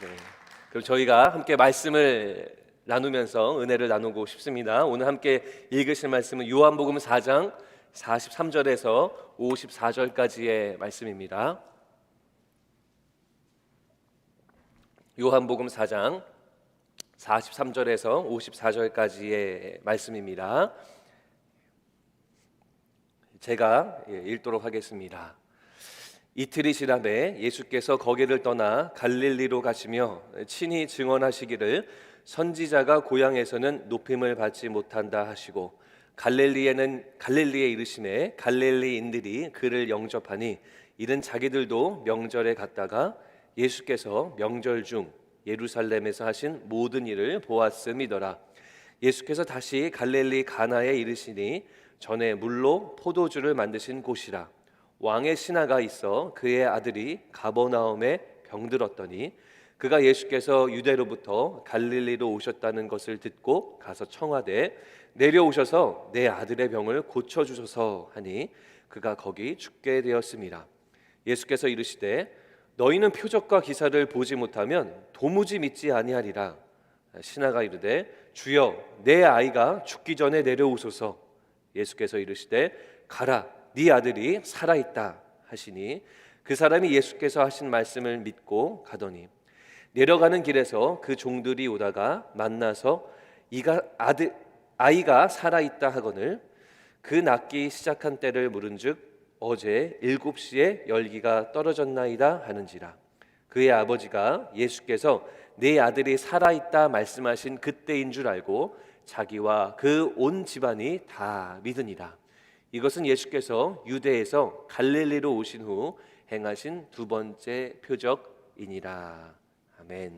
네. 그럼 저희가 함께 말씀을 나누면서 은혜를 나누고 싶습니다. 오늘 함께 읽으실 말씀은 요한복음 4장 43절에서 54절까지의 말씀입니다. 요한복음 4장 43절에서 54절까지의 말씀입니다. 제가 읽도록 하겠습니다. 이틀이 지나매 예수께서 거기를 떠나 갈릴리로 가시며 친히 증언하시기를 선지자가 고향에서는 높임을 받지 못한다 하시고 갈릴리에 이르시매 갈릴리인들이 그를 영접하니 이는 자기들도 명절에 갔다가 예수께서 명절 중 예루살렘에서 하신 모든 일을 보았음이더라. 예수께서 다시 갈릴리 가나에 이르시니 전에 물로 포도주를 만드신 곳이라. 왕의 신하가 있어 그의 아들이 가버나움에 병들었더니 그가 예수께서 유대로부터 갈릴리로 오셨다는 것을 듣고 가서 청하되 내려오셔서 내 아들의 병을 고쳐주소서 하니 그가 거기 죽게 되었습니다. 예수께서 이르시되 너희는 표적과 기사를 보지 못하면 도무지 믿지 아니하리라. 신하가 이르되 주여 내 아이가 죽기 전에 내려오소서. 예수께서 이르시되 가라 네 아들이 살아있다 하시니 그 사람이 예수께서 하신 말씀을 믿고 가더니 내려가는 길에서 그 종들이 오다가 만나서 아이가 살아있다 하거늘 그 낫기 시작한 때를 물은즉 어제 7시에 열기가 떨어졌나이다 하는지라. 그의 아버지가 예수께서 내 아들이 살아있다 말씀하신 그때인 줄 알고 자기와 그 온 집안이 다 믿으니라. 이것은 예수께서 유대에서 갈릴리로 오신 후 행하신 두 번째 표적이니라. 아멘.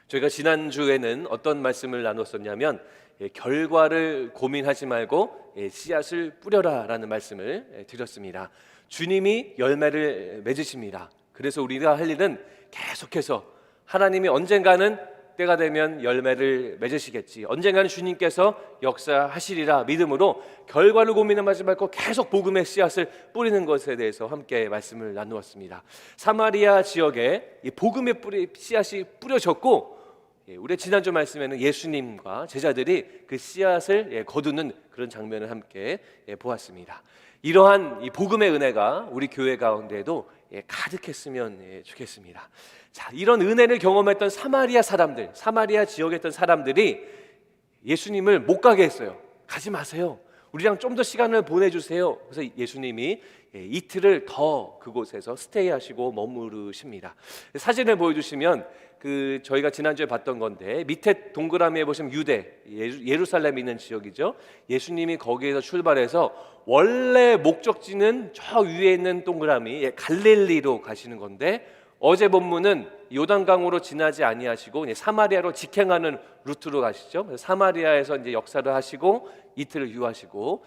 저희가 지난주에는 어떤 말씀을 나눴었냐면 결과를 고민하지 말고 씨앗을 뿌려라 라는 말씀을 드렸습니다. 주님이 열매를 맺으십니다. 그래서 우리가 할 일은 계속해서 하나님이 언젠가는 때가 되면 열매를 맺으시겠지, 언젠가는 주님께서 역사하시리라 믿음으로 결과를 고민하지 말고 계속 복음의 씨앗을 뿌리는 것에 대해서 함께 말씀을 나누었습니다. 사마리아 지역에 이 복음의 씨앗이 뿌려졌고 우리 지난주 말씀에는 예수님과 제자들이 그 씨앗을 거두는 그런 장면을 함께 보았습니다. 이러한 이 복음의 은혜가 우리 교회 가운데도 가득했으면 좋겠습니다. 자, 이런 은혜를 경험했던 사마리아 지역에 있던 사람들이 예수님을 못 가게 했어요. 가지 마세요. 우리랑 좀 더 시간을 보내주세요. 그래서 예수님이 이틀을 더 그곳에서 스테이하시고 머무르십니다. 사진을 보여주시면 저희가 지난주에 봤던 건데 밑에 동그라미에 보시면 예루살렘에 있는 지역이죠. 예수님이 거기에서 출발해서 원래 목적지는 저 위에 있는 동그라미 갈릴리로 가시는 건데 어제 본문은 요단강으로 지나지 아니하시고 사마리아로 직행하는 루트로 가시죠. 사마리아에서 이제 역사를 하시고 이틀을 유하시고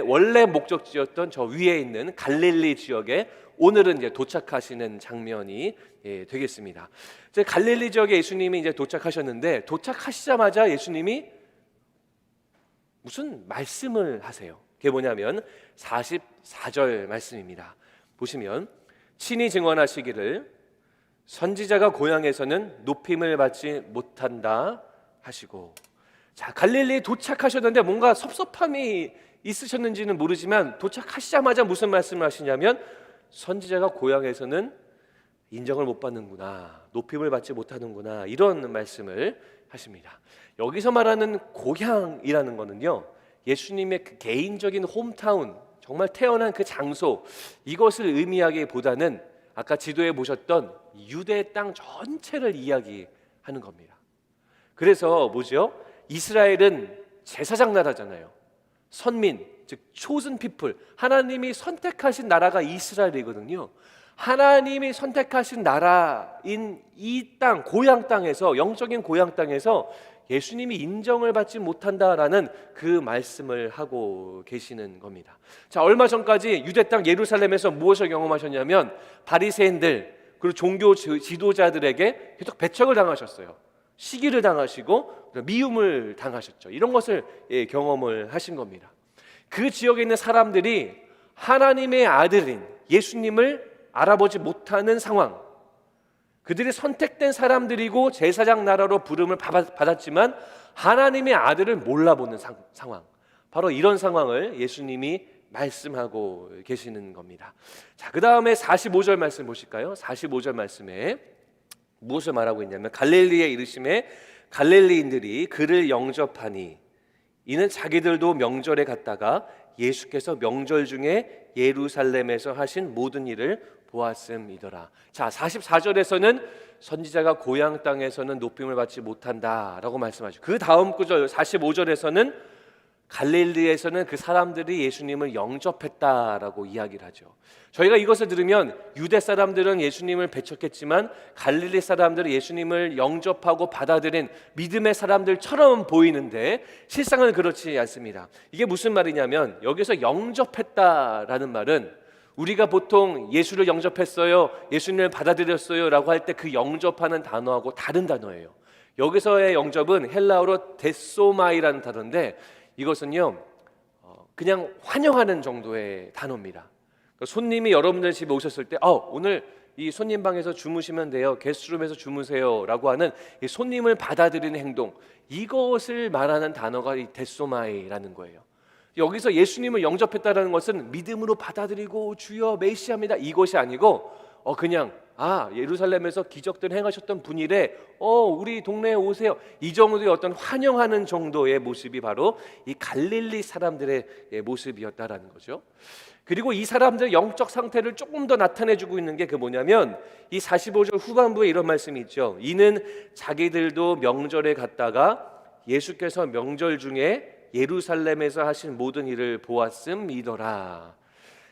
원래 목적지였던 저 위에 있는 갈릴리 지역에 오늘은 이제 도착하시는 장면이 되겠습니다. 이제 갈릴리 지역에 예수님이 이제 도착하셨는데 도착하시자마자 예수님이 무슨 말씀을 하세요. 그게 뭐냐면 44절 말씀입니다. 보시면 친히 증언하시기를 선지자가 고향에서는 높임을 받지 못한다 하시고, 자, 갈릴리에 도착하셨는데 뭔가 섭섭함이 있으셨는지는 모르지만 도착하시자마자 무슨 말씀을 하시냐면 선지자가 고향에서는 인정을 못 받는구나, 높임을 받지 못하는구나, 이런 말씀을 하십니다. 여기서 말하는 고향이라는 거는요, 예수님의 그 개인적인 홈타운, 정말 태어난 그 장소, 이것을 의미하기보다는 아까 지도에 보셨던 유대 땅 전체를 이야기하는 겁니다. 그래서 뭐죠? 이스라엘은 제사장 나라잖아요. 선민, 즉 chosen people, 하나님이 선택하신 나라가 이스라엘이거든요. 하나님이 선택하신 나라인 이 땅, 고향 땅에서, 영적인 고향 땅에서 예수님이 인정을 받지 못한다라는 그 말씀을 하고 계시는 겁니다. 자, 얼마 전까지 유대 땅 예루살렘에서 무엇을 경험하셨냐면 바리새인들 그리고 종교 지도자들에게 계속 배척을 당하셨어요. 시기를 당하시고 미움을 당하셨죠. 이런 것을 경험을 하신 겁니다. 그 지역에 있는 사람들이 하나님의 아들인 예수님을 알아보지 못하는 상황, 그들이 선택된 사람들이고 제사장 나라로 부름을 받았지만 하나님의 아들을 몰라보는 상황, 바로 이런 상황을 예수님이 말씀하고 계시는 겁니다. 자, 그 다음에 45절 말씀 보실까요? 45절 말씀에 무엇을 말하고 있냐면, 갈릴리에 이르심에 갈릴리인들이 그를 영접하니 이는 자기들도 명절에 갔다가 예수께서 명절 중에 예루살렘에서 하신 모든 일을 보았음이더라. 자, 44절에서는 선지자가 고향 땅에서는 높임을 받지 못한다라고 말씀하죠. 그 다음 구절 45절에서는 갈릴리에서는 그 사람들이 예수님을 영접했다라고 이야기를 하죠. 저희가 이것을 들으면 유대 사람들은 예수님을 배척했지만 갈릴리 사람들은 예수님을 영접하고 받아들인 믿음의 사람들처럼 보이는데 실상은 그렇지 않습니다. 이게 무슨 말이냐면, 여기서 영접했다라는 말은 우리가 보통 예수를 영접했어요, 예수님을 받아들였어요 라고 할 때 그 영접하는 단어하고 다른 단어예요. 여기서의 영접은 헬라어로 데소마이라는 단어인데, 이것은요 그냥 환영하는 정도의 단어입니다. 손님이 여러분들 집에 오셨을 때 오늘 이 손님 방에서 주무시면 돼요, 게스트룸에서 주무세요 라고 하는 이 손님을 받아들이는 행동, 이것을 말하는 단어가 이 데소마이라는 거예요. 여기서 예수님을 영접했다는 것은 믿음으로 받아들이고 주여 메시아입니다 이것이 아니고 그냥 예루살렘에서 기적들 행하셨던 분이래, 우리 동네에 오세요, 이 정도의 어떤 환영하는 정도의 모습이 바로 이 갈릴리 사람들의 모습이었다라는 거죠. 그리고 이 사람들의 영적 상태를 조금 더 나타내주고 있는 게 뭐냐면, 이 45절 후반부에 이런 말씀이 있죠. 이는 자기들도 명절에 갔다가 예수께서 명절 중에 예루살렘에서 하신 모든 일을 보았음이더라.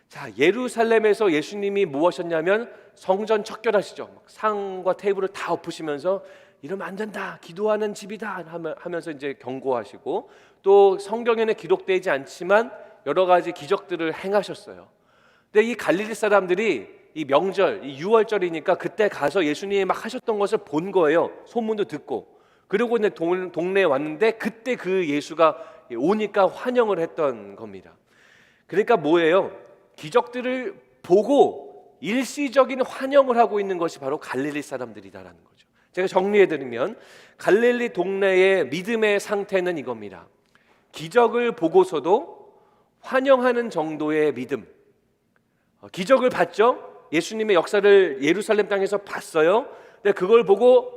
자, 예루살렘에서 예수님이 뭐 하셨냐면 성전 척결하시죠. 상과 테이블을 다 엎으시면서 이러면 안 된다, 기도하는 집이다 하면서 이제 경고하시고, 또 성경에는 기록되지 않지만 여러 가지 기적들을 행하셨어요. 근데 이 갈릴리 사람들이 이 명절, 이 6월절이니까 그때 가서 예수님이 막 하셨던 것을 본 거예요. 소문도 듣고. 그리고 이제 동네에 왔는데 그때 그 예수가 오니까 환영을 했던 겁니다. 그러니까 뭐예요? 기적들을 보고 일시적인 환영을 하고 있는 것이 바로 갈릴리 사람들이다라는 거죠. 제가 정리해드리면 갈릴리 동네의 믿음의 상태는 이겁니다. 기적을 보고서도 환영하는 정도의 믿음. 기적을 봤죠? 예수님의 역사를 예루살렘 땅에서 봤어요. 근데 그걸 보고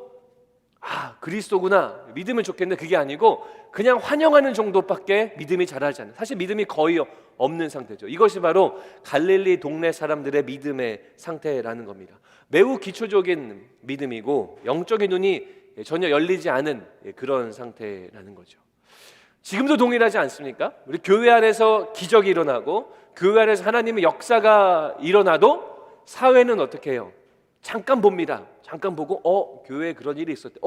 그리스도구나, 믿으면 좋겠는데 그게 아니고 그냥 환영하는 정도밖에 믿음이 자라지 않아요. 사실 믿음이 거의 없는 상태죠. 이것이 바로 갈릴리 동네 사람들의 믿음의 상태라는 겁니다. 매우 기초적인 믿음이고 영적인 눈이 전혀 열리지 않은 그런 상태라는 거죠. 지금도 동일하지 않습니까? 우리 교회 안에서 기적이 일어나고 교회 안에서 하나님의 역사가 일어나도 사회는 어떻게 해요? 잠깐 봅니다. 잠깐 보고 교회에 그런 일이 있었대,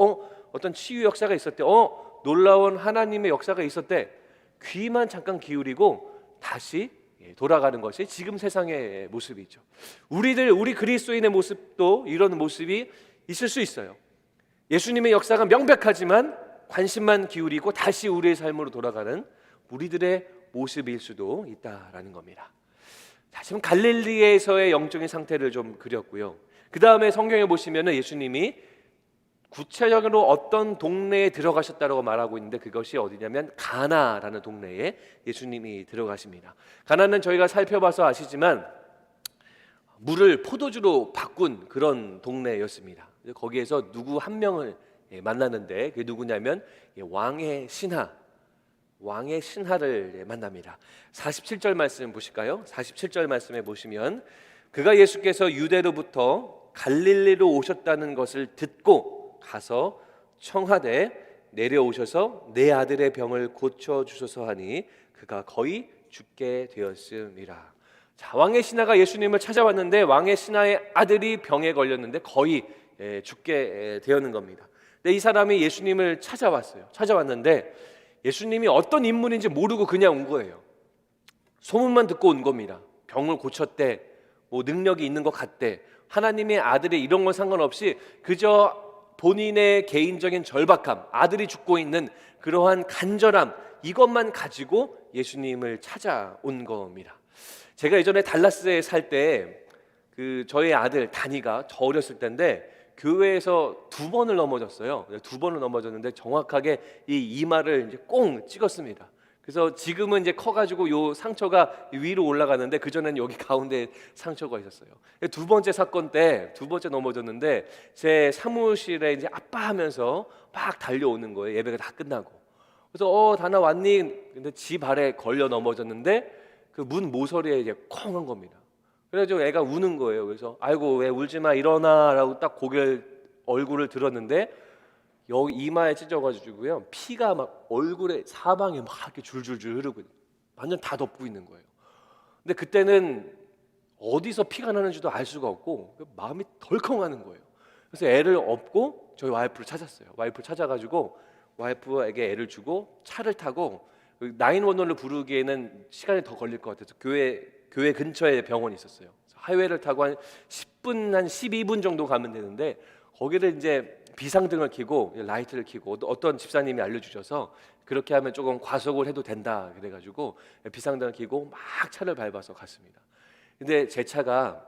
어떤 치유 역사가 있었대, 놀라운 하나님의 역사가 있었대. 귀만 잠깐 기울이고 다시 돌아가는 것이 지금 세상의 모습이죠. 우리 그리스도인의 모습도 이런 모습이 있을 수 있어요. 예수님의 역사가 명백하지만 관심만 기울이고 다시 우리의 삶으로 돌아가는 우리들의 모습일 수도 있다라는 겁니다. 자, 지금 갈릴리에서의 영적인 상태를 좀 그렸고요. 그 다음에 성경에 보시면 예수님이 구체적으로 어떤 동네에 들어가셨다고 말하고 있는데, 그것이 어디냐면 가나라는 동네에 예수님이 들어가십니다. 가나는 저희가 살펴봐서 아시지만 물을 포도주로 바꾼 그런 동네였습니다. 거기에서 누구 한 명을 만나는데 그게 누구냐면 왕의 신하를 만납니다. 47절 말씀 보실까요? 47절 말씀에 보시면 그가 예수께서 유대로부터 갈릴리로 오셨다는 것을 듣고 가서 청하되 내려오셔서 내 아들의 병을 고쳐주소서 하니 그가 거의 죽게 되었음이라. 자, 왕의 신하가 예수님을 찾아왔는데 왕의 신하의 아들이 병에 걸렸는데 거의 죽게 되었는 겁니다. 근데 이 사람이 예수님을 찾아왔는데 예수님이 어떤 인물인지 모르고 그냥 온 거예요. 소문만 듣고 온 겁니다. 병을 고쳤대, 능력이 있는 것 같대, 하나님의 아들이 이런 건 상관없이 그저 본인의 개인적인 절박함, 아들이 죽고 있는 그러한 간절함, 이것만 가지고 예수님을 찾아온 겁니다. 제가 예전에 달라스에 살 때 저의 아들 다니가 저 어렸을 때인데 교회에서 두 번을 넘어졌어요. 두 번을 넘어졌는데 정확하게 이 이마를 이제 꽁 찍었습니다. 그래서 지금은 이제 커가지고 요 상처가 위로 올라가는데 그 전에는 여기 가운데 상처가 있었어요. 두 번째 사건 때 두 번째 넘어졌는데 제 사무실에 이제 아빠하면서 막 달려오는 거예요. 예배가 다 끝나고. 그래서 다나 왔니? 근데 지 발에 걸려 넘어졌는데 그 문 모서리에 이제 콩한 겁니다. 그래가지고 애가 우는 거예요. 그래서 아이고 왜 울지 마 일어나라고 딱 얼굴을 들었는데 여기 이마에 찢어가지고요 피가 막 얼굴에 사방에 막 이렇게 줄줄줄 흐르고 완전 다 덮고 있는 거예요. 근데 그때는 어디서 피가 나는지도 알 수가 없고 마음이 덜컹하는 거예요. 그래서 애를 업고 저희 와이프를 찾았어요. 와이프를 찾아가지고 와이프에게 애를 주고 차를 타고 911을 부르기에는 시간이 더 걸릴 것 같아서 교회 근처에 병원이 있었어요. 하이웨이를 타고 한 10분, 한 12분 정도 가면 되는데 거기를 이제 비상등을 켜고 라이트를 켜고 어떤 집사님이 알려주셔서 그렇게 하면 조금 과속을 해도 된다 그래가지고 비상등을 켜고 막 차를 밟아서 갔습니다. 근데 제 차가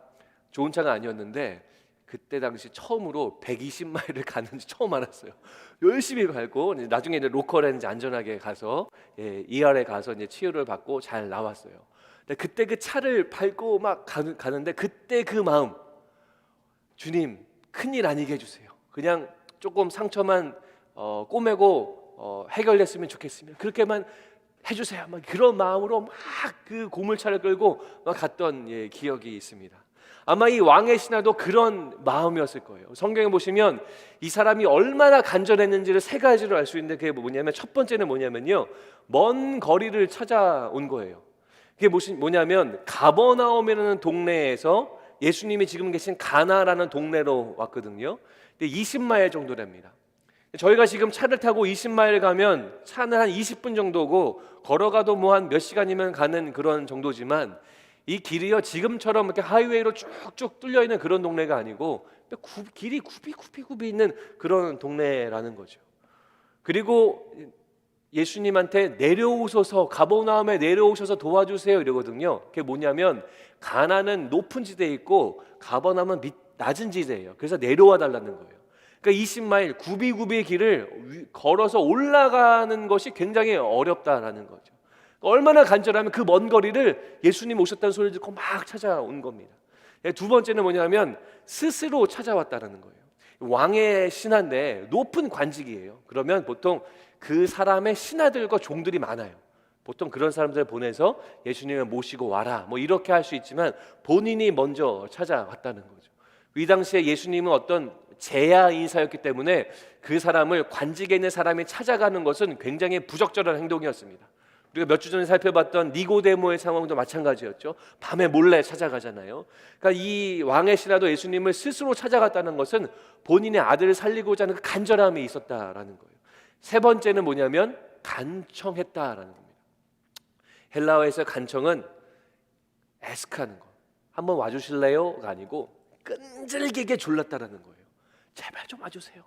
좋은 차가 아니었는데 그때 당시 처음으로 120마일을 가는지 처음 알았어요. 열심히 밟고 나중에 이제 로컬에 이제 안전하게 가서 ER에 가서 이제 치료를 받고 잘 나왔어요. 근데 그때 그 차를 밟고 막 가는데 그때 그 마음, 주님 큰일 아니게 해주세요. 그냥 조금 상처만 꼬매고 해결됐으면 좋겠습니다. 그렇게만 해주세요. 막 그런 마음으로 막 그 고물차를 끌고 막 갔던 기억이 있습니다. 아마 이 왕의 신하도 그런 마음이었을 거예요. 성경에 보시면 이 사람이 얼마나 간절했는지를 세 가지로 알 수 있는데 그게 뭐냐면 첫 번째는 뭐냐면요 먼 거리를 찾아온 거예요. 그게 뭐냐면 가버나움이라는 동네에서 예수님이 지금 계신 가나라는 동네로 왔거든요. 근데 20마일 정도랍니다. 저희가 지금 차를 타고 20마일 가면 차는 한 20분 정도고 걸어가도 뭐 한 몇 시간이면 가는 그런 정도지만 이 길이요 지금처럼 이렇게 하이웨이로 쭉쭉 뚫려 있는 그런 동네가 아니고 길이 굽이 있는 그런 동네라는 거죠. 그리고 예수님한테 내려오셔서 가버나움에 내려오셔서 도와주세요 이러거든요. 그게 뭐냐면 가나는 높은 지대에 있고 가버나움은 낮은 지대예요. 그래서 내려와 달라는 거예요. 그러니까 20마일 굽이굽이의 길을 걸어서 올라가는 것이 굉장히 어렵다라는 거죠. 얼마나 간절하면 그 먼 거리를 예수님 오셨다는 소리를 듣고 막 찾아온 겁니다. 두 번째는 뭐냐면 스스로 찾아왔다는 거예요. 왕의 신하인데 높은 관직이에요. 그러면 보통 그 사람의 신하들과 종들이 많아요. 보통 그런 사람들을 보내서 예수님을 모시고 와라 뭐 이렇게 할 수 있지만 본인이 먼저 찾아왔다는 거죠. 이 당시에 예수님은 어떤 제야 인사였기 때문에 그 사람을 관직에 있는 사람이 찾아가는 것은 굉장히 부적절한 행동이었습니다. 우리가 몇 주 전에 살펴봤던 니고데모의 상황도 마찬가지였죠. 밤에 몰래 찾아가잖아요. 그러니까 이 왕의 신하도 예수님을 스스로 찾아갔다는 것은 본인의 아들을 살리고자 하는 그 간절함이 있었다라는 거예요. 세 번째는 뭐냐면 간청했다라는 겁니다. 헬라어에서 간청은 에스크하는 거. 한번 와주실래요?가 아니고 끈질기게 졸랐다라는 거예요. 제발 좀 와주세요.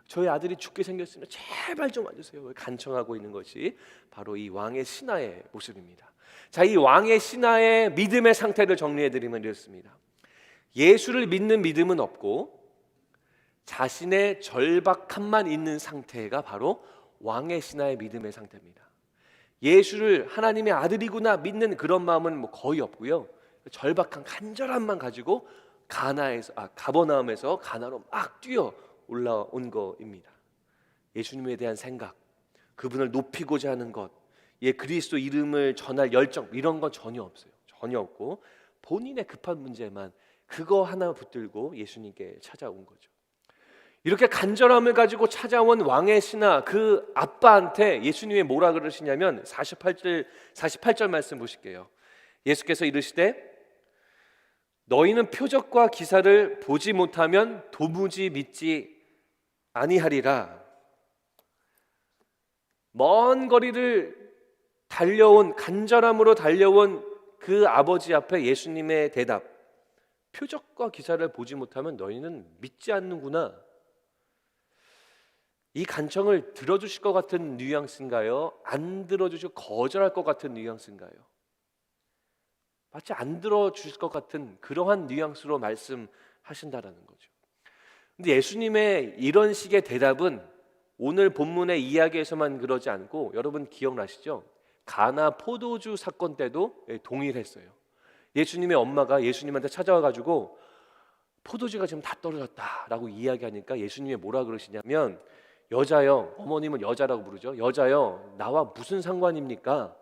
저희 아들이 죽게 생겼으면 제발 좀 와주세요. 간청하고 있는 것이 바로 이 왕의 신하의 모습입니다. 자, 이 왕의 신하의 믿음의 상태를 정리해드리면 이렇습니다. 예수를 믿는 믿음은 없고 자신의 절박함만 있는 상태가 바로 왕의 신하의 믿음의 상태입니다. 예수를 하나님의 아들이구나 믿는 그런 마음은 뭐 거의 없고요. 절박한 간절함만 가지고 가버나움에서 가나로 막 뛰어 올라온 것입니다. 예수님에 대한 생각, 그분을 높이고자 하는 것, 그리스도 이름을 전할 열정 이런 건 전혀 없어요. 전혀 없고 본인의 급한 문제만 그거 하나 붙들고 예수님께 찾아온 거죠. 이렇게 간절함을 가지고 찾아온 왕의 신하 그 아빠한테 예수님이 뭐라 그러시냐면 48절 말씀 보실게요. 예수께서 이르시되 너희는 표적과 기사를 보지 못하면 도무지 믿지 아니하리라. 먼 거리를 간절함으로 달려온 그 아버지 앞에 예수님의 대답, 표적과 기사를 보지 못하면 너희는 믿지 않는구나. 이 간청을 들어주실 것 같은 뉘앙스인가요? 안 들어주시고 거절할 것 같은 뉘앙스인가요? 마치 안 들어주실 것 같은 그러한 뉘앙스로 말씀하신다라는 거죠. 근데 예수님의 이런 식의 대답은 오늘 본문의 이야기에서만 그러지 않고 여러분 기억나시죠? 가나 포도주 사건 때도 동일했어요. 예수님의 엄마가 예수님한테 찾아와 가지고 포도주가 지금 다 떨어졌다라고 이야기하니까 예수님이 뭐라 그러시냐면, 여자여, 어머님은 여자라고 부르죠. 여자여, 나와 무슨 상관입니까?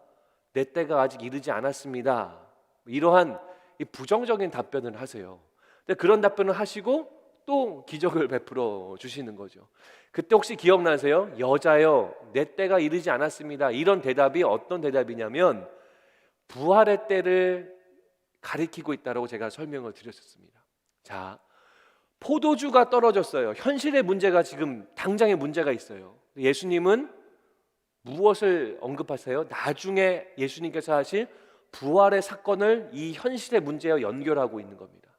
내 때가 아직 이르지 않았습니다. 이러한 이 부정적인 답변을 하세요. 근데 그런 답변을 하시고 또 기적을 베풀어 주시는 거죠. 그때 혹시 기억나세요? 여자여, 내 때가 이르지 않았습니다. 이런 대답이 어떤 대답이냐면 부활의 때를 가리키고 있다고 제가 설명을 드렸었습니다. 자, 포도주가 떨어졌어요. 현실의 문제가 지금 당장의 문제가 있어요. 예수님은 무엇을 언급하세요? 나중에 예수님께서 하실 부활의 사건을 이 현실의 문제와 연결하고 있는 겁니다.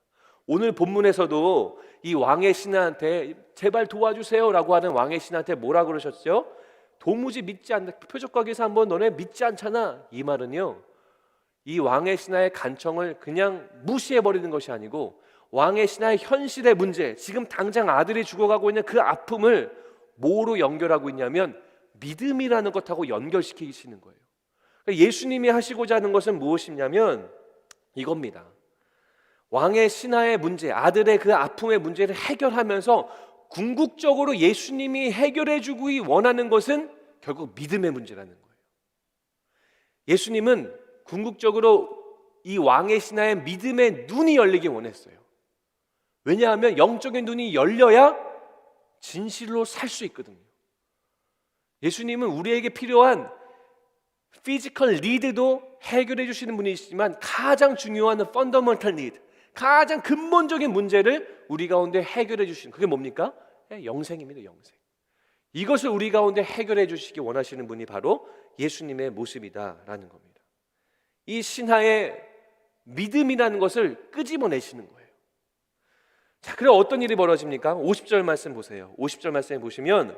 오늘 본문에서도 이 왕의 신하한테 제발 도와주세요라고 하는 왕의 신하한테 뭐라 그러셨죠? 도무지 믿지 않는, 표적과기에서 한번 너네 믿지 않잖아. 이 말은요, 이 왕의 신하의 간청을 그냥 무시해버리는 것이 아니고 왕의 신하의 현실의 문제, 지금 당장 아들이 죽어가고 있는 그 아픔을 뭐로 연결하고 있냐면 믿음이라는 것하고 연결시키시는 거예요. 그러니까 예수님이 하시고자 하는 것은 무엇이냐면 이겁니다. 왕의 신하의 문제, 아들의 그 아픔의 문제를 해결하면서 궁극적으로 예수님이 해결해주고 원하는 것은 결국 믿음의 문제라는 거예요. 예수님은 궁극적으로 이 왕의 신하의 믿음의 눈이 열리기 원했어요. 왜냐하면 영적인 눈이 열려야 진실로 살 수 있거든요. 예수님은 우리에게 필요한 피지컬 리드도 해결해 주시는 분이시지만 가장 중요한 펀더먼탈 니드, 가장 근본적인 문제를 우리 가운데 해결해 주시는, 그게 뭡니까? 영생입니다. 영생. 이것을 우리 가운데 해결해 주시기 원하시는 분이 바로 예수님의 모습이다라는 겁니다. 이 신하의 믿음이라는 것을 끄집어내시는 거예요. 자, 그래 어떤 일이 벌어집니까? 50절 말씀 보세요. 50절 말씀에 보시면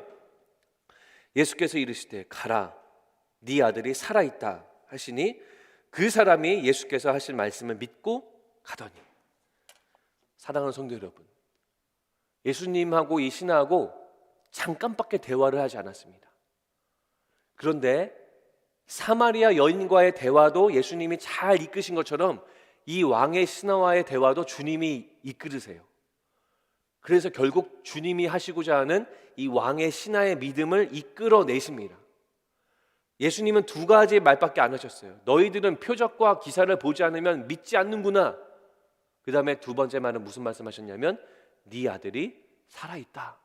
예수께서 이르시되 가라, 네 아들이 살아있다 하시니 그 사람이 예수께서 하실 말씀을 믿고 가더니. 사랑하는 성도 여러분, 예수님하고 이 신하하고 잠깐밖에 대화를 하지 않았습니다. 그런데 사마리아 여인과의 대화도 예수님이 잘 이끄신 것처럼 이 왕의 신하와의 대화도 주님이 이끌으세요. 그래서 결국 주님이 하시고자 하는 이 왕의 신하의 믿음을 이끌어내십니다. 예수님은 두 가지 말밖에 안 하셨어요. 너희들은 표적과 기사를 보지 않으면 믿지 않는구나. 그 다음에 두 번째 말은 무슨 말씀하셨냐면 네 아들이 살아있다.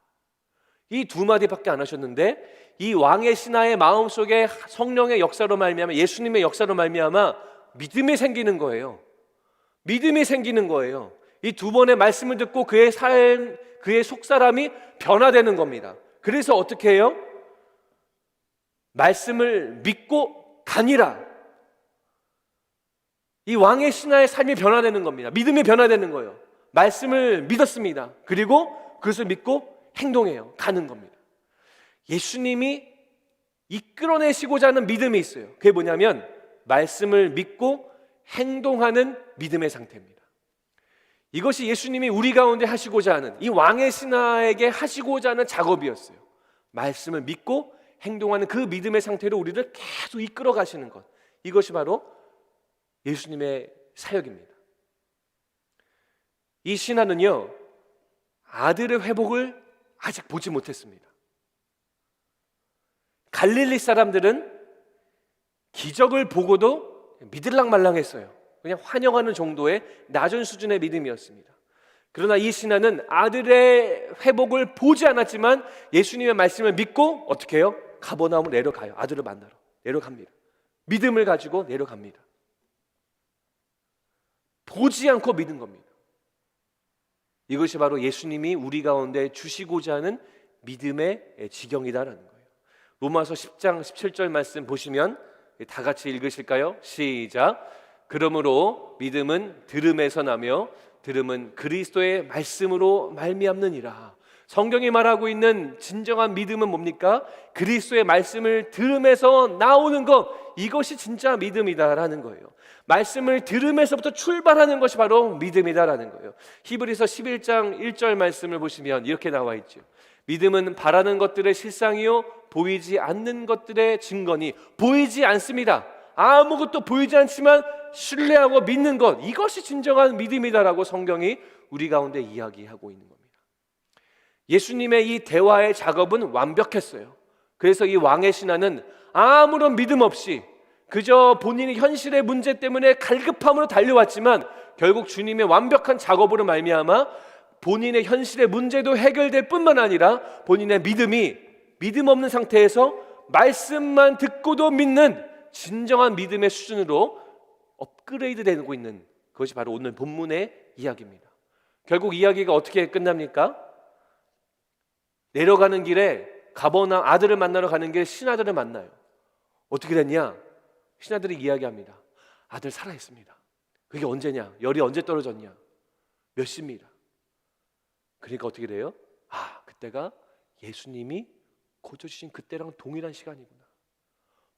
이 두 마디밖에 안 하셨는데 이 왕의 신하의 마음속에 성령의 역사로 말미암아, 예수님의 역사로 말미암아 믿음이 생기는 거예요. 믿음이 생기는 거예요. 이 두 번의 말씀을 듣고 그의 삶, 그의 속사람이 변화되는 겁니다. 그래서 어떻게 해요? 말씀을 믿고 가니라. 이 왕의 신하의 삶이 변화되는 겁니다. 믿음이 변화되는 거예요. 말씀을 믿었습니다. 그리고 그것을 믿고 행동해요. 가는 겁니다. 예수님이 이끌어내시고자 하는 믿음이 있어요. 그게 뭐냐면 말씀을 믿고 행동하는 믿음의 상태입니다. 이것이 예수님이 우리 가운데 하시고자 하는, 이 왕의 신하에게 하시고자 하는 작업이었어요. 말씀을 믿고 행동하는 그 믿음의 상태로 우리를 계속 이끌어 가시는 것, 이것이 바로 예수님의 사역입니다. 이 신하는요, 아들의 회복을 아직 보지 못했습니다. 갈릴리 사람들은 기적을 보고도 믿을랑말랑했어요. 그냥 환영하는 정도의 낮은 수준의 믿음이었습니다. 그러나 이 신하는 아들의 회복을 보지 않았지만 예수님의 말씀을 믿고 어떻게 해요? 가버나움으로 내려가요. 아들을 만나러 내려갑니다. 믿음을 가지고 내려갑니다. 보지 않고 믿은 겁니다. 이것이 바로 예수님이 우리 가운데 주시고자 하는 믿음의 지경이다라는 거예요. 로마서 10장 17절 말씀 보시면 다 같이 읽으실까요? 시작. 그러므로 믿음은 들음에서 나며 들음은 그리스도의 말씀으로 말미암느니라. 성경이 말하고 있는 진정한 믿음은 뭡니까? 그리스도의 말씀을 들으면서 나오는 것, 이것이 진짜 믿음이다라는 거예요. 말씀을 들으면서부터 출발하는 것이 바로 믿음이다라는 거예요. 히브리서 11장 1절 말씀을 보시면 이렇게 나와 있죠. 믿음은 바라는 것들의 실상이요 보이지 않는 것들의 증거니. 보이지 않습니다. 아무것도 보이지 않지만 신뢰하고 믿는 것, 이것이 진정한 믿음이다라고 성경이 우리 가운데 이야기하고 있는 겁니다. 예수님의 이 대화의 작업은 완벽했어요. 그래서 이 왕의 신하는 아무런 믿음 없이 그저 본인의 현실의 문제 때문에 갈급함으로 달려왔지만 결국 주님의 완벽한 작업으로 말미암아 본인의 현실의 문제도 해결될 뿐만 아니라 본인의 믿음이 믿음 없는 상태에서 말씀만 듣고도 믿는 진정한 믿음의 수준으로 업그레이드 되고 있는 그것이 바로 오늘 본문의 이야기입니다. 결국 이야기가 어떻게 끝납니까? 내려가는 길에 가버나움 아들을 만나러 가는 길에 신하들을 만나요. 어떻게 됐냐? 신하들이 이야기합니다. 아들 살아있습니다. 그게 언제냐? 열이 언제 떨어졌냐? 몇 시입니다. 그러니까 어떻게 돼요? 아, 그때가 예수님이 고쳐주신 그때랑 동일한 시간이구나.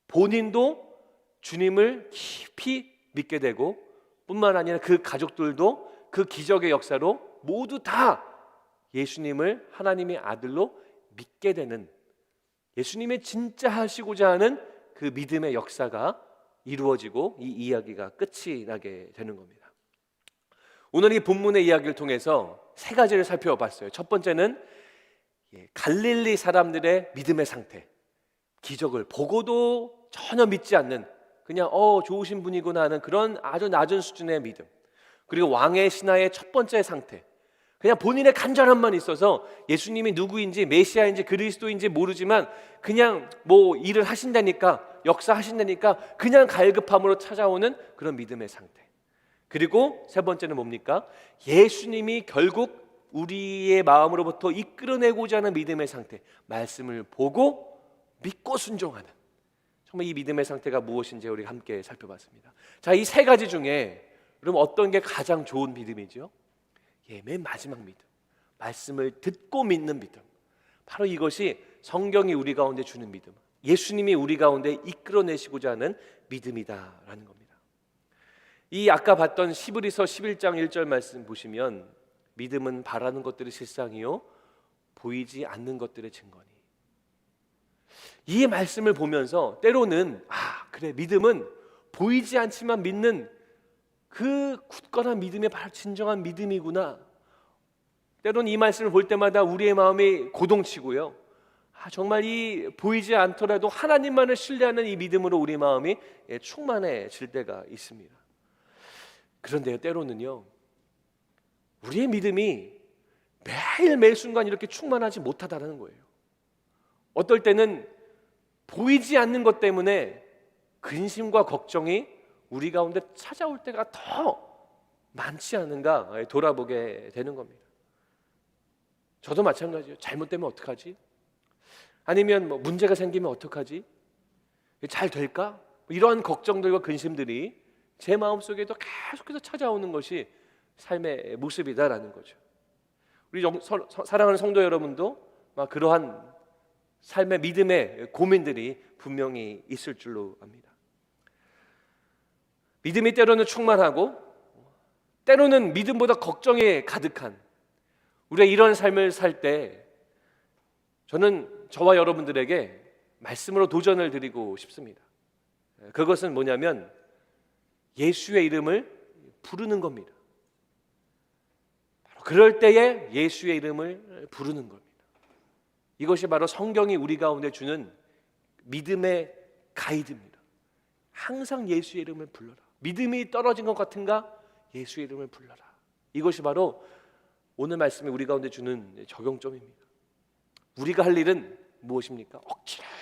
본인도 주님을 깊이 믿게 되고 뿐만 아니라 그 가족들도 그 기적의 역사로 모두 다 예수님을 하나님의 아들로 믿게 되는, 예수님의 진짜 하시고자 하는 그 믿음의 역사가 이루어지고 이 이야기가 끝이 나게 되는 겁니다. 오늘 이 본문의 이야기를 통해서 세 가지를 살펴봤어요. 첫 번째는 갈릴리 사람들의 믿음의 상태, 기적을 보고도 전혀 믿지 않는 그냥 좋으신 분이구나 하는 그런 아주 낮은 수준의 믿음. 그리고 왕의 신하의 첫 번째 상태, 그냥 본인의 간절함만 있어서 예수님이 누구인지 메시아인지 그리스도인지 모르지만 그냥 뭐 일을 하신다니까, 역사하신다니까 그냥 갈급함으로 찾아오는 그런 믿음의 상태. 그리고 세 번째는 뭡니까? 예수님이 결국 우리의 마음으로부터 이끌어내고자 하는 믿음의 상태, 말씀을 보고 믿고 순종하는, 정말 이 믿음의 상태가 무엇인지 우리 함께 살펴봤습니다. 자, 이 세 가지 중에 그럼 어떤 게 가장 좋은 믿음이죠? 맨 마지막 믿음, 말씀을 듣고 믿는 믿음. 바로 이것이 성경이 우리 가운데 주는 믿음, 예수님이 우리 가운데 이끌어내시고자 하는 믿음이다라는 겁니다. 이 아까 봤던 히브리서 11장 1절 말씀 보시면 믿음은 바라는 것들의 실상이요 보이지 않는 것들의 증거니. 이 말씀을 보면서 때로는 그래, 믿음은 보이지 않지만 믿는 그 굳건한 믿음이 바로 진정한 믿음이구나. 때로는 이 말씀을 볼 때마다 우리의 마음이 고동치고요, 정말 이 보이지 않더라도 하나님만을 신뢰하는 이 믿음으로 우리 마음이 충만해질 때가 있습니다. 그런데요, 때로는요, 우리의 믿음이 매일 매 순간 이렇게 충만하지 못하다는 거예요. 어떨 때는 보이지 않는 것 때문에 근심과 걱정이 우리 가운데 찾아올 때가 더 많지 않은가 돌아보게 되는 겁니다. 저도 마찬가지예요. 잘못되면 어떡하지? 아니면 뭐 문제가 생기면 어떡하지? 잘 될까? 이러한 걱정들과 근심들이 제 마음속에도 계속해서 찾아오는 것이 삶의 모습이다라는 거죠. 우리 사랑하는 성도 여러분도 막 그러한 삶의 믿음의 고민들이 분명히 있을 줄로 압니다. 믿음이 때로는 충만하고 때로는 믿음보다 걱정에 가득한 우리가 이런 삶을 살 때 저는 저와 여러분들에게 말씀으로 도전을 드리고 싶습니다. 그것은 뭐냐면 예수의 이름을 부르는 겁니다. 바로 그럴 때에 예수의 이름을 부르는 겁니다. 이것이 바로 성경이 우리 가운데 주는 믿음의 가이드입니다. 항상 예수의 이름을 불러라. 믿음이 떨어진 것 같은가? 예수의 이름을 불러라. 이것이 바로 오늘 말씀이 우리 가운데 주는 적용점입니다. 우리가 할 일은 무엇입니까?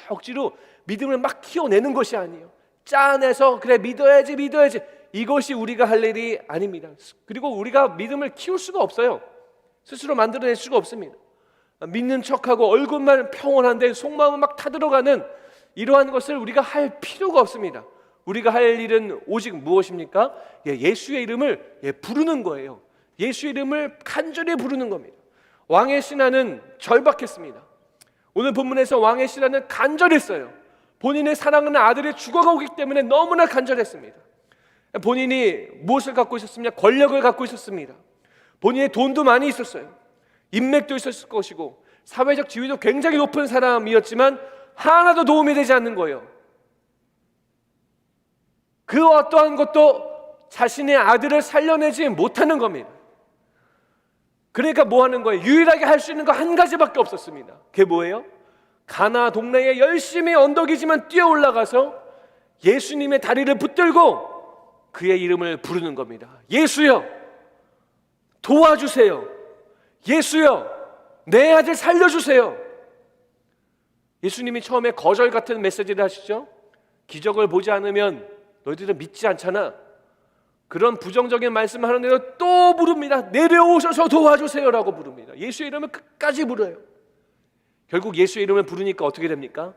억지로 믿음을 막 키워내는 것이 아니에요. 짜내서 그래 믿어야지 이것이 우리가 할 일이 아닙니다. 그리고 우리가 믿음을 키울 수가 없어요. 스스로 만들어낼 수가 없습니다. 믿는 척하고 얼굴만 평온한데 속마음은 막 타들어가는 이러한 것을 우리가 할 필요가 없습니다. 우리가 할 일은 오직 무엇입니까? 예수의 이름을 부르는 거예요. 예수의 이름을 간절히 부르는 겁니다. 왕의 신하는 절박했습니다. 오늘 본문에서 왕의 신하는 간절했어요. 본인의 사랑하는 아들이 죽어가고 있기 때문에 너무나 간절했습니다. 본인이 무엇을 갖고 있었습니까? 권력을 갖고 있었습니다. 본인의 돈도 많이 있었어요. 인맥도 있었을 것이고 사회적 지위도 굉장히 높은 사람이었지만 하나도 도움이 되지 않는 거예요. 그 어떠한 것도 자신의 아들을 살려내지 못하는 겁니다. 그러니까 뭐 하는 거예요? 유일하게 할 수 있는 거 한 가지밖에 없었습니다. 그게 뭐예요? 가나 동네에 열심히 언덕이지만 뛰어 올라가서 예수님의 다리를 붙들고 그의 이름을 부르는 겁니다. 예수여, 도와주세요. 예수여, 내 아들 살려주세요. 예수님이 처음에 거절 같은 메시지를 하시죠. 기적을 보지 않으면 너희들은 믿지 않잖아. 그런 부정적인 말씀을 하는데도 또 부릅니다. 내려오셔서 도와주세요라고 부릅니다. 예수의 이름을 끝까지 부르요. 결국 예수의 이름을 부르니까 어떻게 됩니까?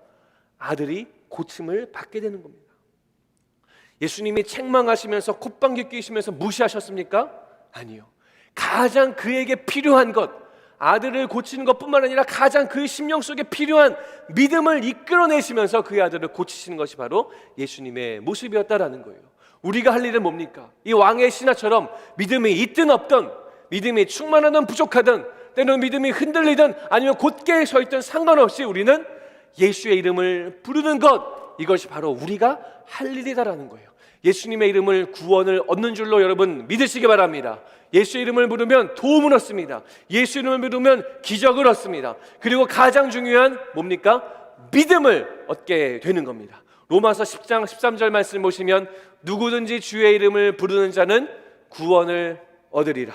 아들이 고침을 받게 되는 겁니다. 예수님이 책망하시면서 콧방귀 뀌시면서 무시하셨습니까? 아니요. 가장 그에게 필요한 것, 아들을 고치는 것뿐만 아니라 가장 그의 심령 속에 필요한 믿음을 이끌어내시면서 그의 아들을 고치시는 것이 바로 예수님의 모습이었다라는 거예요. 우리가 할 일은 뭡니까? 이 왕의 신하처럼 믿음이 있든 없든, 믿음이 충만하든 부족하든, 때로는 믿음이 흔들리든 아니면 곧게 서 있든 상관없이 우리는 예수의 이름을 부르는 것, 이것이 바로 우리가 할 일이다라는 거예요. 예수님의 이름을 구원을 얻는 줄로 여러분 믿으시기 바랍니다. 예수의 이름을 부르면 도움을 얻습니다. 예수의 이름을 부르면 기적을 얻습니다. 그리고 가장 중요한 뭡니까? 믿음을 얻게 되는 겁니다. 로마서 10장 13절 말씀 보시면 누구든지 주의 이름을 부르는 자는 구원을 얻으리라.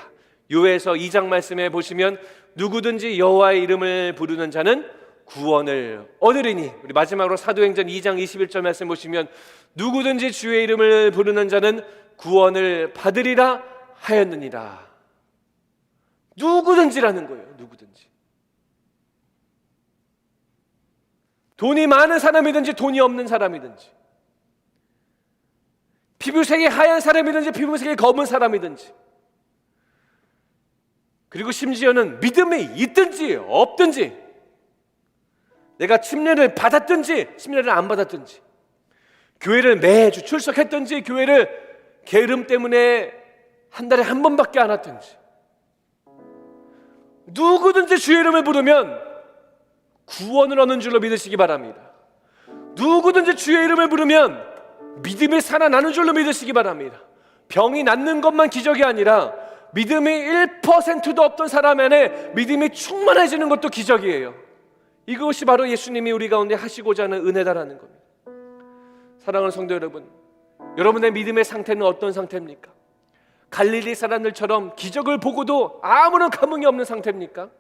요에서 2장 말씀에 보시면 누구든지 여호와의 이름을 부르는 자는 구원을 얻으리니. 우리 마지막으로 사도행전 2장 21절 말씀 보시면 누구든지 주의 이름을 부르는 자는 구원을 받으리라 하였느니라. 누구든지라는 거예요. 누구든지. 돈이 많은 사람이든지 돈이 없는 사람이든지, 피부색이 하얀 사람이든지 피부색이 검은 사람이든지, 그리고 심지어는 믿음이 있든지 없든지, 내가 침례를 받았든지 침례를 안 받았든지, 교회를 매주 출석했든지 교회를 게으름 때문에 한 달에 한 번밖에 안 왔든지, 누구든지 주의 이름을 부르면 구원을 얻는 줄로 믿으시기 바랍니다. 누구든지 주의 이름을 부르면 믿음이 살아나는 줄로 믿으시기 바랍니다. 병이 낫는 것만 기적이 아니라 믿음이 1%도 없던 사람 안에 믿음이 충만해지는 것도 기적이에요. 이것이 바로 예수님이 우리 가운데 하시고자 하는 은혜다라는 겁니다. 사랑하는 성도 여러분, 여러분의 믿음의 상태는 어떤 상태입니까? 갈릴리 사람들처럼 기적을 보고도 아무런 감흥이 없는 상태입니까?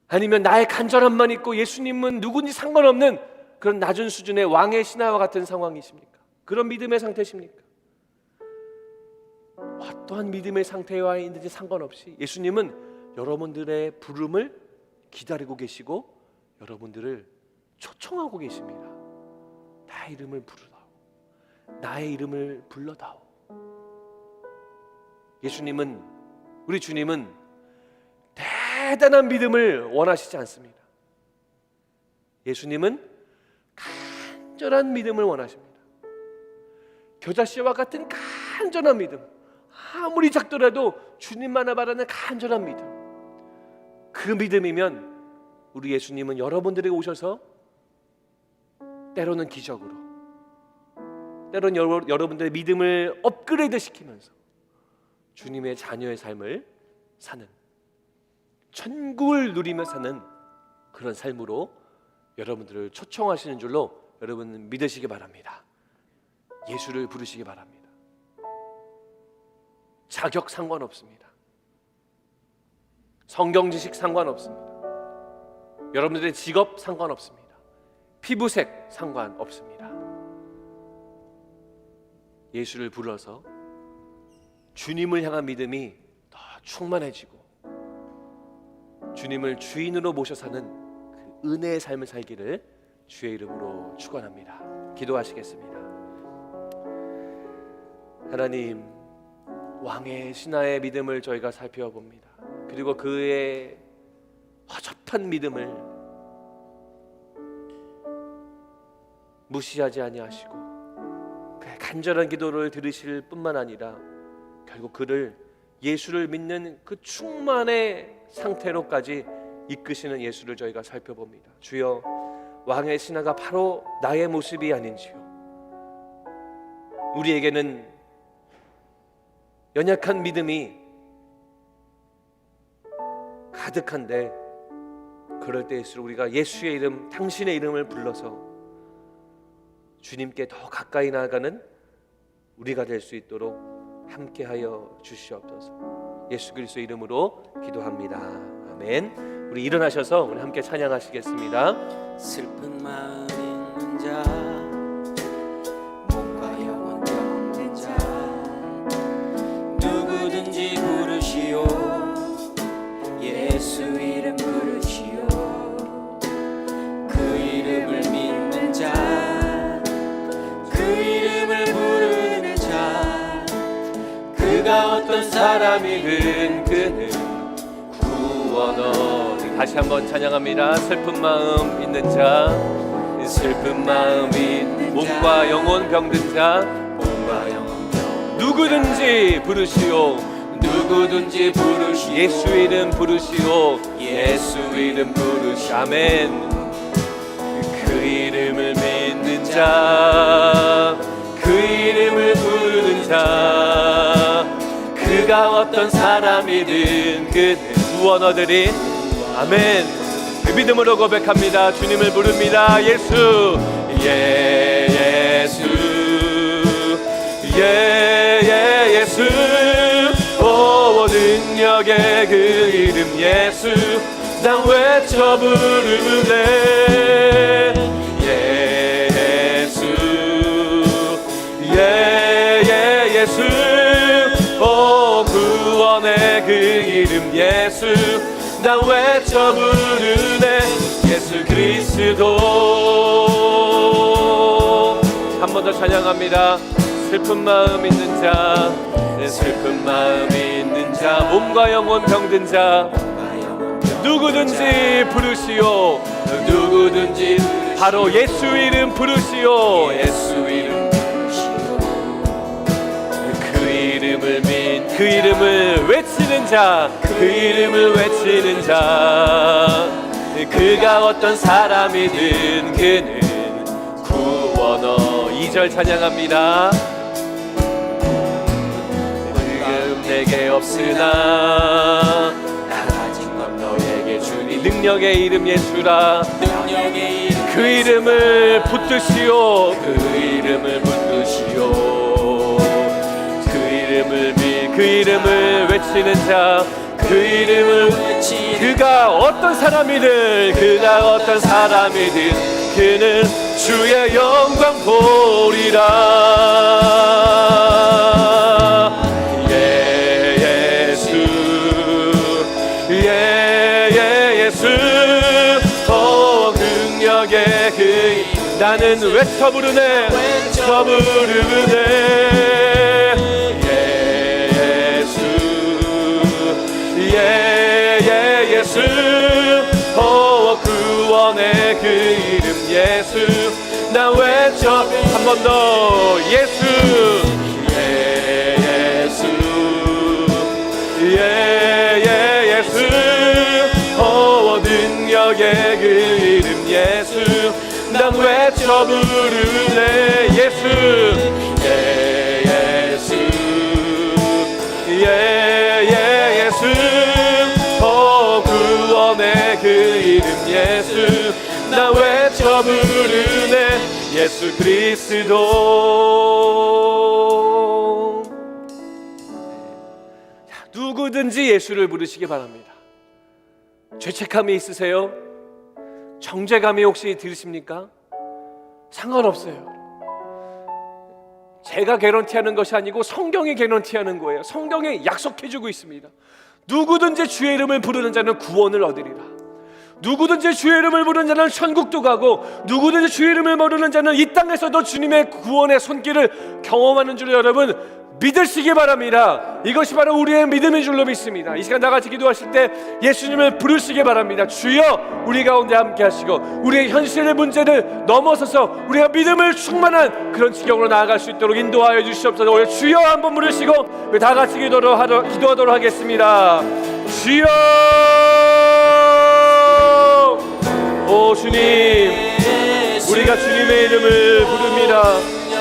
아니면 나의 간절함만 있고 예수님은 누군지 상관없는 그런 낮은 수준의 왕의 신하와 같은 상황이십니까? 그런 믿음의 상태십니까? 어떠한 믿음의 상태와 있는지 상관없이 예수님은 여러분들의 부름을 기다리고 계시고 여러분들을 초청하고 계십니다. 나의 이름을 부르다오. 나의 이름을 불러다오. 예수님은, 우리 주님은 대단한 믿음을 원하시지 않습니다. 예수님은 간절한 믿음을 원하십니다. 겨자씨와 같은 간절한 믿음, 아무리 작더라도 주님만을 바라는 간절한 믿음, 그 믿음이면 우리 예수님은 여러분들에게 오셔서 때로는 기적으로, 때로는 여러분들의 믿음을 업그레이드 시키면서 주님의 자녀의 삶을 사는, 천국을 누리며 사는 그런 삶으로 여러분들을 초청하시는 줄로 여러분 믿으시기 바랍니다. 예수를 부르시기 바랍니다. 자격 상관없습니다. 성경 지식 상관없습니다. 여러분들의 직업 상관없습니다. 피부색 상관없습니다. 예수를 불러서 주님을 향한 믿음이 더 충만해지고 주님을 주인으로 모셔 사는 그 은혜의 삶을 살기를 주의 이름으로 축원합니다. 기도하시겠습니다. 하나님, 왕의 신하의 믿음을 저희가 살펴봅니다. 그리고 그의 허접한 믿음을 무시하지 아니하시고 그의 간절한 기도를 들으실 뿐만 아니라 결국 그를 예수를 믿는 그 충만의 상태로까지 이끄시는 예수를 저희가 살펴봅니다. 주여, 왕의 신하가 바로 나의 모습이 아닌지요. 우리에게는 연약한 믿음이 가득한데 그럴 때일수록 우리가 예수의 이름, 당신의 이름을 불러서 주님께 더 가까이 나아가는 우리가 될 수 있도록 함께하여 주시옵소서. 예수 그리스도의 이름으로 기도합니다. 아멘. 우리 일어나셔서 우리 함께 찬양하시겠습니다. 슬픈 마음 있는 자, 몸과 영혼 병든 자, 누구든지 부르시오. 예수 이름 부르시오. 그 이름을 믿는 자, 그 이름을 부르는 자, 그가 어떤 사람이든 그는 구원 얻으리. 다시 한번 찬양합니다. 슬픈 마음 있는 자, 슬픈 마음 있는 몸과 영혼 병든 자, 몸과 영혼 병든 누구든지 부르시오. 누구든지 부르시오. 예수 이름 부르시오. 예수 이름 부르시오. 아멘. 그 이름을 믿는 자, 그 이름을 부르는 자, 그가 어떤 사람이든 그는 구원 얻으리. 아멘. 그 믿음으로 고백합니다. 주님을 부릅니다. 예수, 예수, 예수. 오, 능력의 그 이름 예수, 난 외쳐 부르네. 예수, 예수. 오, 구원의 그 이름 예수, 난 외쳐 부르네. 예수 그리스도. 한 번 더 찬양합니다. 슬픈 마음 있는 자, 슬픈 마음 있는 자, 몸과 영혼 병든 자, 누구든지 부르시오. 누구든지 바로 예수 이름 부르시오. 예수 이름 부르시오. 그 이름을 외치는 자, 그 이름을 외치는 자, 그가 어떤 사람이든 그는 구원어. 2절 찬양합니다. 지금 내게 없으나 나 가진 건 너에게 주니. 능력의 이름 예수라. 능력의 이름 그 이름을 붙드시오. 그 이름을 붙드시오. 그 이름을 외치는 자, 그 이름을 외치는 그가 어떤 사람이든 그가 어떤 사람이든 그는 주의 영광 보리라. 예수, 예수. 오, 능력의 그 나는 외쳐 부르네. 외쳐 부르네. 예수. 오, 구원의 그 이름 예수, 나 외쳐. 한 번 더. 예수, 예수, 예수. 오, 능력의 그 이름 예수, 난 외쳐 부르네. 예수, 예수, 예수. 오, 구원의 그 이름 예수, 나 외쳐 부르네. 예수 그리스도. 누구든지 예수를 부르시기 바랍니다. 죄책감이 있으세요? 정죄감이 혹시 들으십니까? 상관없어요. 제가 개런티하는 것이 아니고 성경이 개런티하는 거예요. 성경이 약속해주고 있습니다. 누구든지 주의 이름을 부르는 자는 구원을 얻으리라. 누구든지 주의 이름을 부르는 자는 천국도 가고, 누구든지 주의 이름을 모르는 자는 이 땅에서도 주님의 구원의 손길을 경험하는 줄 여러분 믿으시기 바랍니다. 이것이 바로 우리의 믿음인 줄로 믿습니다. 이 시간 나같이 기도하실 때 예수님을 부르시기 바랍니다. 주여, 우리 가운데 함께 하시고 우리의 현실의 문제를 넘어서서 우리가 믿음을 충만한 그런 지경으로 나아갈 수 있도록 인도하여 주시옵소서. 우리 주여 한번 부르시고 우리 다 같이 기도하도록 하겠습니다. 주여, 오 주님, 우리가 주님의 이름을 부릅니다.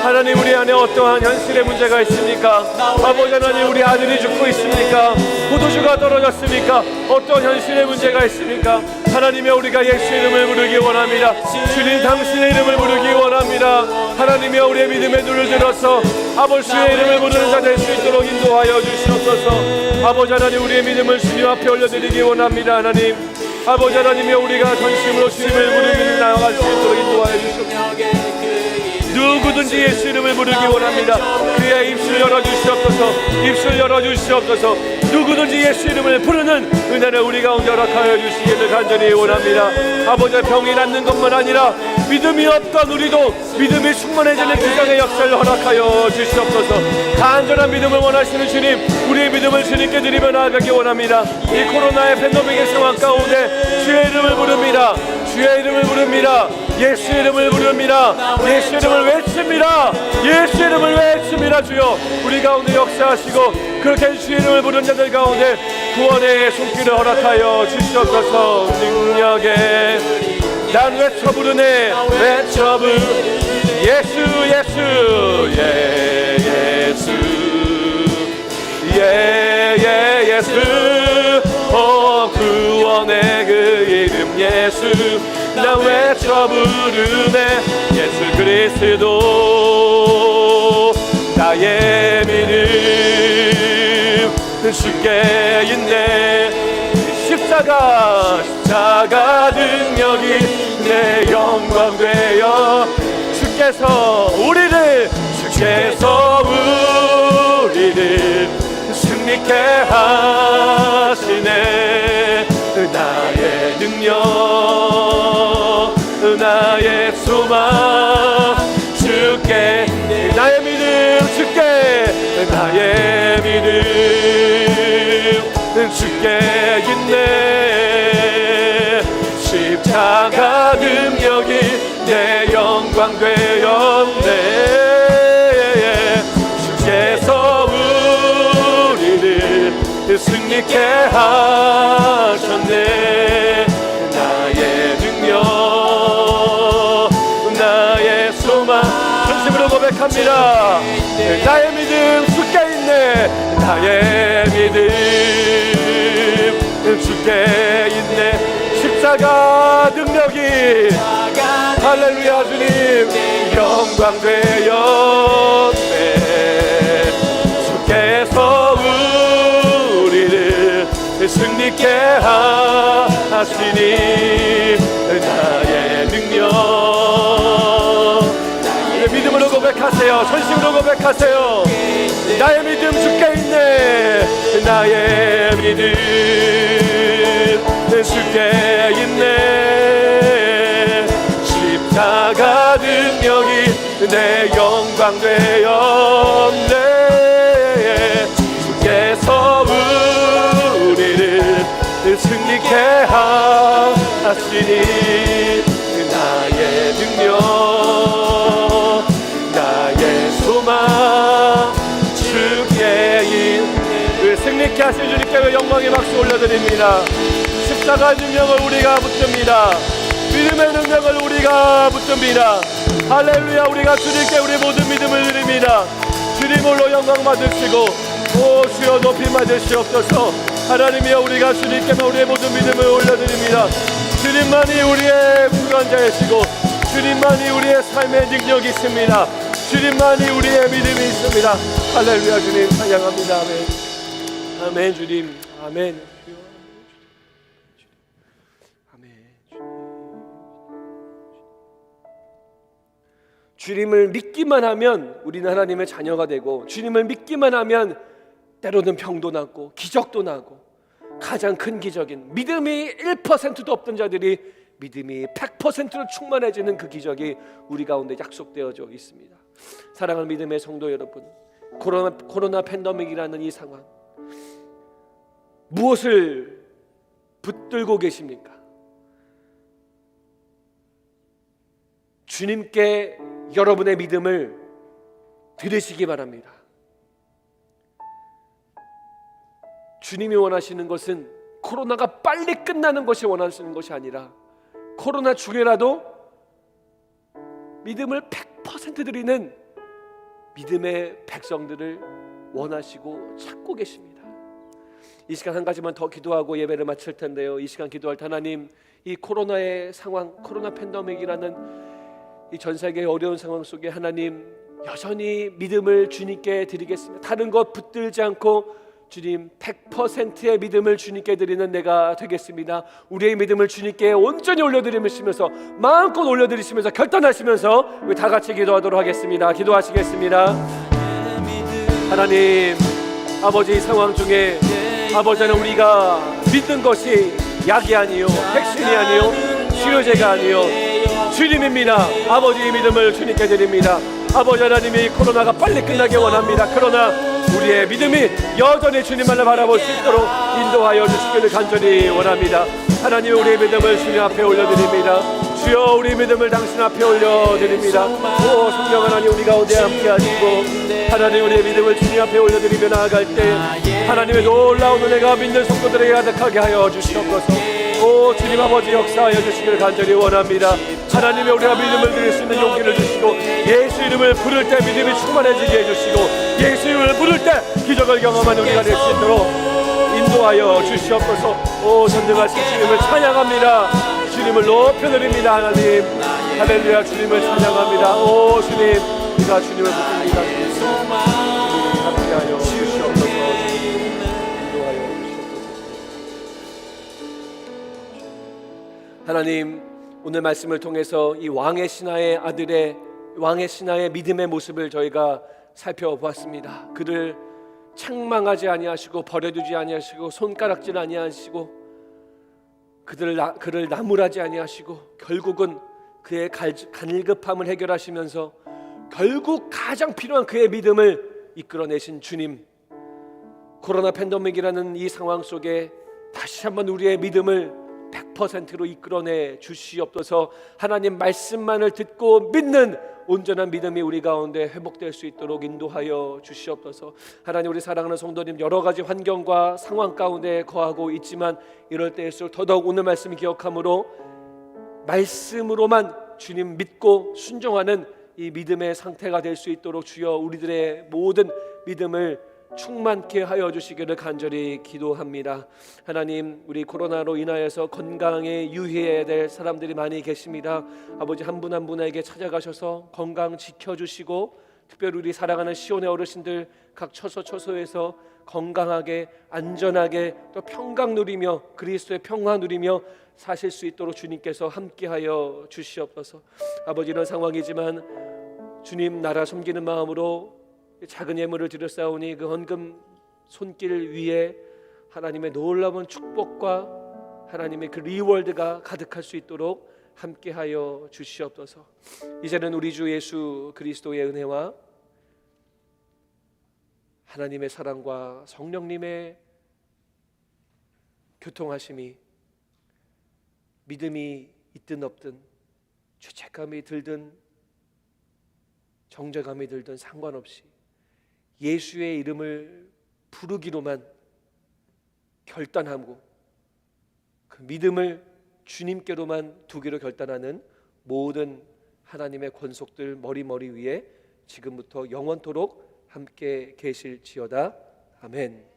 하나님, 우리 안에 어떠한 현실의 문제가 있습니까? 아버지 하나님, 우리 아들이 죽고 있습니까? 포도주가 떨어졌습니까? 어떤 현실의 문제가 있습니까? 하나님의, 우리가 예수 이름을 부르기 원합니다. 주님, 당신의 이름을 부르기 원합니다. 하나님의, 우리의 믿음의 눈을 들어서 아버지 주의 이름을 부르는 자 될 수 있도록 인도하여 주시옵소서. 아버지 하나님, 우리의 믿음을 주님 앞에 올려드리기 원합니다. 하나님, 아버지 하나님의, 우리가 전심으로 주님을 부르기 나아갈 수 있도록 인도하여 주시옵소서. 누구든지 예수 이름을 부르기 원합니다. 그의 입술 열어주시옵소서. 입술 열어주시옵소서. 누구든지 예수 이름을 부르는 은혜를 우리 가운데 허락하여 주시기를 간절히 원합니다. 아버지, 병이 낫는 것만 아니라 믿음이 없던 우리도 믿음이 충만해지는 기적의 역사를 허락하여 주시옵소서. 간절한 믿음을 원하시는 주님, 우리의 믿음을 주님께 드리며 나아가기 원합니다. 이 코로나의 팬데믹의 상황 가운데 주의 이름을 부릅니다. 주의 이름을 부릅니다. 예수 이름을 부릅니다. 예수 이름을 외칩니다. 예수 이름을 외칩니다. 주여, 우리 가운데 역사하시고 그렇게 주의 이름을 부르는 자들 가운데 구원의 손길을 허락하여 주시옵소서. 능력에 난 외쳐 부르네. 외쳐 부르 예수, 예수, 예, 예수, 예, 예, 예수. 구원의 그 이름 예수, 나 외쳐 부르네. 예수 그리스도 나의 믿음 주께 있네. 십자가 능력이 내 영광 되어 주께서 우리를 승리케 하시네. 나의 능력, 나의 소망 주께, 나의 믿음 주께, 나의 믿음 주께 있네. 십자가 능력이 내 영광 되었네. 주께서 우리를 승리케 하셨네. 나의 능력, 나의 소망 전심으로 고백합니다. 나의 믿음 주께 있네. 나의 믿음 주께 있네. 십자가 능력이 할렐루야 주님 영광 되었네. 주께서 우리를 승리케 하시니 나의 능력. 믿음으로 고백하세요. 전심으로 고백하세요. 나의 믿음 주께 있네. 나의 믿음 주께 있네. 십자가 능력이 내 영광 되었네. 주께서 우리를 승리케 하시니 나의 능력, 나의 소망 주께 있네. 승리케 하신 주님께 영광의 박수 올려드립니다. 십자가 능력을 우리가 붙듭니다. 믿음의 능력을 우리가 붙듭니다. 할렐루야. 우리가 주님께 우리 모든 믿음을 드립니다. 주님으로 영광 받으시고 오 주여 높이 받으시옵소서. 하나님이여, 우리가 주님께만 우리의 모든 믿음을 올려드립니다. 주님만이 우리의 구원자이시고 주님만이 우리의 삶의 능력이 있습니다. 주님만이 우리의 믿음이 있습니다. 할렐루야. 주님 찬양합니다. 아멘. 아멘. 주님 아멘. 주님을 믿기만 하면 우리는 하나님의 자녀가 되고, 주님을 믿기만 하면 때로는 병도 낫고 기적도 나고, 가장 큰 기적인 믿음이 1%도 없던 자들이 믿음이 100%로 충만해지는 그 기적이 우리 가운데 약속되어져 있습니다. 사랑하는 믿음의 성도 여러분, 코로나 팬데믹이라는 이 상황, 무엇을 붙들고 계십니까? 주님께 여러분의 믿음을 드리시기 바랍니다. 주님이 원하시는 것은 코로나가 빨리 끝나는 것이 원하시는 것이 아니라 코로나 중에라도 믿음을 100% 드리는 믿음의 백성들을 원하시고 찾고 계십니다. 이 시간 한 가지만 더 기도하고 예배를 마칠 텐데요. 이 시간 기도할 때 하나님, 이 코로나의 상황, 코로나 팬데믹이라는 이 전 세계의 어려운 상황 속에 하나님 여전히 믿음을 주님께 드리겠습니다. 다른 것 붙들지 않고 주님 100%의 믿음을 주님께 드리는 내가 되겠습니다. 우리의 믿음을 주님께 온전히 올려드리시면서 마음껏 올려드리시면서 결단하시면서 우리 다 같이 기도하도록 하겠습니다. 기도하시겠습니다. 하나님 아버지, 이 상황 중에 아버지는 우리가 믿는 것이 약이 아니요 백신이 아니요 치료제가 아니요 주님입니다. 아버지의 믿음을 주님께 드립니다. 아버지 하나님이 코로나가 빨리 끝나기 원합니다. 그러나 우리의 믿음이 여전히 주님만을 바라볼 수 있도록 인도하여 주시기를 간절히 원합니다. 하나님, 우리의 믿음을 주님 앞에 올려드립니다. 주여, 우리 믿음을 당신 앞에 올려드립니다. 오 성령 하나님, 우리 가운데 함께 하시고 하나님, 우리의 믿음을 주님 앞에 올려드리며 나아갈 때 하나님의 놀라운 은혜가 믿는 성도들에게 가득하게 하여 주시옵소서. 오 주님 아버지, 역사하여 주시기를 간절히 원합니다. 하나님의 우리가 믿음을 드릴 수 있는 용기를 주시고 예수 이름을 부를 때 믿음이 충만해지게 해주시고 예수 이름을 부를 때 기적을 경험하는 우리가 될 수 있도록 인도하여 주시옵소서. 오 전능하신 주님을 찬양합니다. 주님을 높여드립니다. 하나님 할렐루야, 주님을 찬양합니다. 오 주님, 우리가 주님을 붙듭니다. 주님 함께하여 주시옵소서. 인도하여 주시옵소서. 하나님, 오늘 말씀을 통해서 이 왕의 신하의 아들의 왕의 신하의 믿음의 모습을 저희가 살펴보았습니다. 그를 책망하지 아니하시고 버려두지 아니하시고 손가락질 아니하시고 그를 나무라지 아니하시고 결국은 그의 간급함을 해결하시면서 결국 가장 필요한 그의 믿음을 이끌어내신 주님, 코로나 팬데믹이라는 이 상황 속에 다시 한번 우리의 믿음을 100%로 이끌어내 주시옵소서. 하나님 말씀만을 듣고 믿는 온전한 믿음이 우리 가운데 회복될 수 있도록 인도하여 주시옵소서. 하나님, 우리 사랑하는 성도님, 여러 가지 환경과 상황 가운데 거하고 있지만 이럴 때일수록 더더욱 오늘 말씀 기억함으로 말씀으로만 주님 믿고 순종하는 이 믿음의 상태가 될 수 있도록 주여 우리들의 모든 믿음을 충만케 하여 주시기를 간절히 기도합니다. 하나님, 우리 코로나로 인하여서 건강에 유의해야 될 사람들이 많이 계십니다. 아버지, 한 분 한 분에게 찾아가셔서 건강 지켜주시고 특별히 우리 사랑하는 시온의 어르신들 각 처소처소에서 건강하게 안전하게 또 평강 누리며 그리스도의 평화 누리며 사실 수 있도록 주님께서 함께하여 주시옵소서. 아버지, 이런 상황이지만 주님 나라 섬기는 마음으로 작은 예물을 드렸사오니 그 헌금 손길 위에 하나님의 놀라운 축복과 하나님의 그 리월드가 가득할 수 있도록 함께하여 주시옵소서. 이제는 우리 주 예수 그리스도의 은혜와 하나님의 사랑과 성령님의 교통하심이 믿음이 있든 없든 죄책감이 들든 정죄감이 들든 상관없이 예수의 이름을 부르기로만 결단하고 그 믿음을 주님께로만 두기로 결단하는 모든 하나님의 권속들 머리 위에 지금부터 영원토록 함께 계실지어다. 아멘.